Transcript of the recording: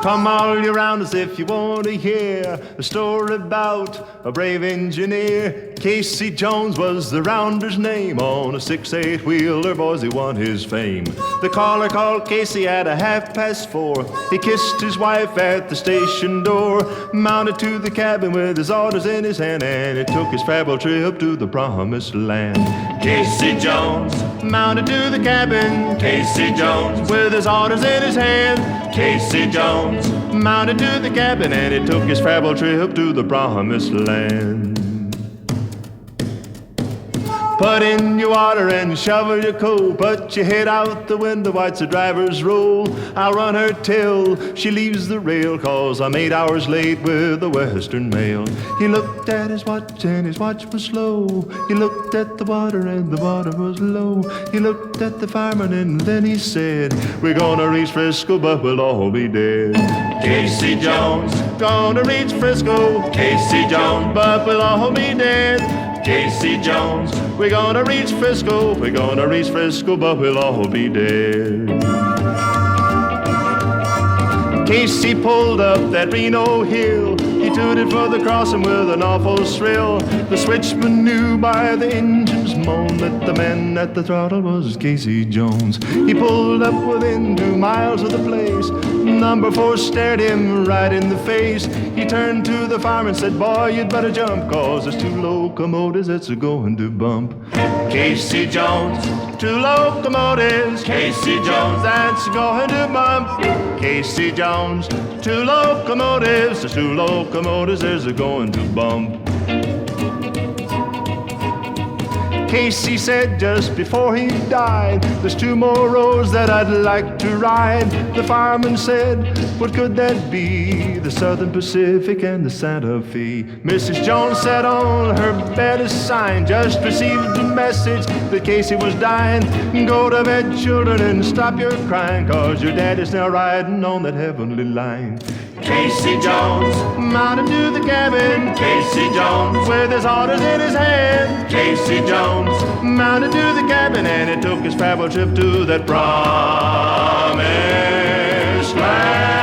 Come all year round as if you want to hear a story about a brave engineer. Casey Jones was the rounder's name. On a 6-8 wheeler, boys, he won his fame. The caller called Casey at 4:30. He kissed his wife at the station door, mounted to the cabin with his orders in his hand, and it took his travel trip to the promised land. Casey Jones mounted to the cabin. Casey Jones with his orders in his hand. Casey Jones mounted to the cabin, and it took his travel trip to the promised land. Put in your water and shovel your coal. Put your head out the window, watch the driver's roll. I'll run her till she leaves the rail, 'cause I'm 8 hours late with the Western Mail. He looked at his watch and his watch was slow. He looked at the water and the water was low. He looked at the fireman and then he said, we're gonna reach Frisco, but we'll all be dead. Casey Jones, gonna reach Frisco. Casey Jones, but we'll all be dead. Casey Jones, we're gonna reach Frisco. We're gonna reach Frisco, but we'll all be dead. Casey pulled up that Reno hill. He tooted for the crossing with an awful thrill. The switchman knew by the engine's moan that the man at the throttle was Casey Jones. He pulled up within 2 miles of the place. Number 4 stared him right in the face. He turned to the fireman and said, boy, you'd better jump, 'cause there's 2 locomotives that's going to bump. Casey Jones, 2 locomotives. Casey Jones, that's going to bump. Casey Jones, 2 locomotives. There's 2 locomotives, there's a going to bump. Casey said just before he died, there's 2 more roads that I'd like to ride. The fireman said, what could that be? The Southern Pacific and the Santa Fe. Mrs. Jones sat on her bed a sign, just received a message that Casey was dying. Go to bed, children, and stop your crying, 'cause your dad is now riding on that heavenly line. Casey Jones mounted to the cabin. Casey Jones with his orders in his hand. Casey Jones mounted to the cabin, and it took his travel trip to that promised land.